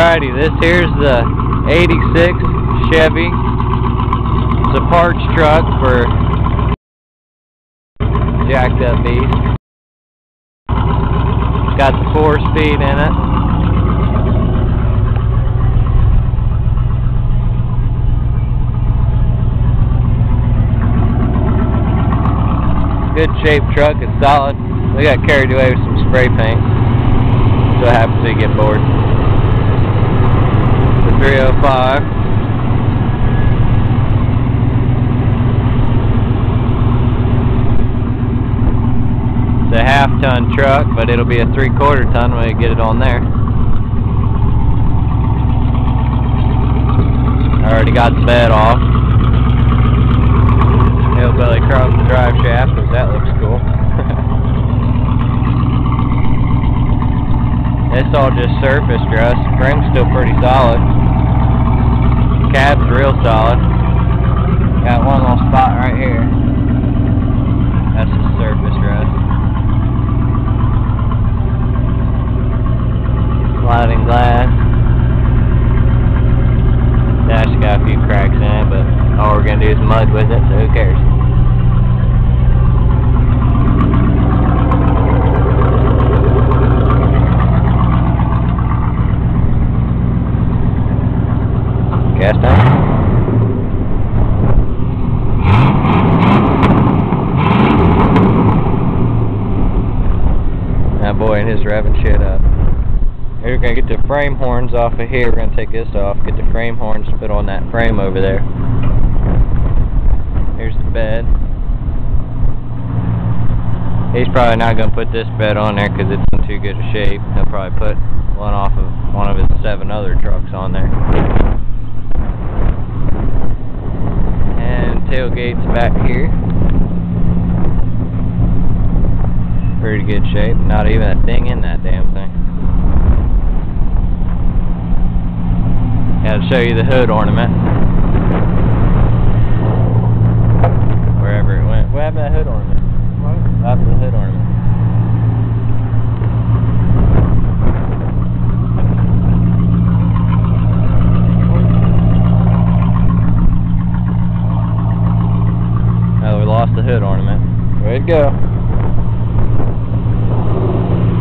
Alrighty, this here's the 86 Chevy. It's a parts truck for jacked up beast. It's got the 4-speed in it. Good shaped truck, it's solid. We got carried away with some spray paint. So it happens to get bored. The 305. It's a half-ton truck, but it'll be a 3/4 ton when we get it on there. I already got the bed off. Hillbilly across the drive shaft, because that looks cool. It's all just surface rust. Frame's still pretty solid. Cab's real solid. Got one little spot right here. That's the surface rust. Sliding glass. Dash got a few cracks in it, but all we're gonna do is mud with it, so who cares? Gas tank. That boy and his revving shit up. We're going to get the frame horns off of here. We're going to take this off, get the frame horns put on that frame over there. Here's the bed. He's probably not going to put this bed on there because it's in too good a shape. He'll probably put one off of one of his 7 other trucks on there. And tailgate's back here. Pretty good shape. Not even a thing in that damn thing. Gotta show you the hood ornament. Wherever it went. What happened to that hood ornament? What happened to the hood ornament? Oh, we lost the hood ornament. Where'd it go?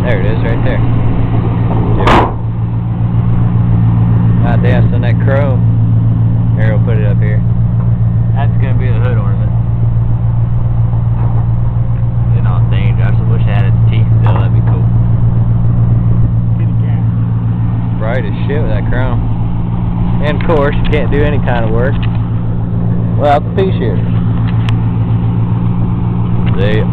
There it is, right there. God damn, so that chrome. Here, we'll put it up here. That's gonna be the hood ornament. Getting all dangerous. I wish I had its teeth still, that'd be cool. Bright as shit with that chrome. And of course, you can't do any kind of work without the pea shooter. See ya.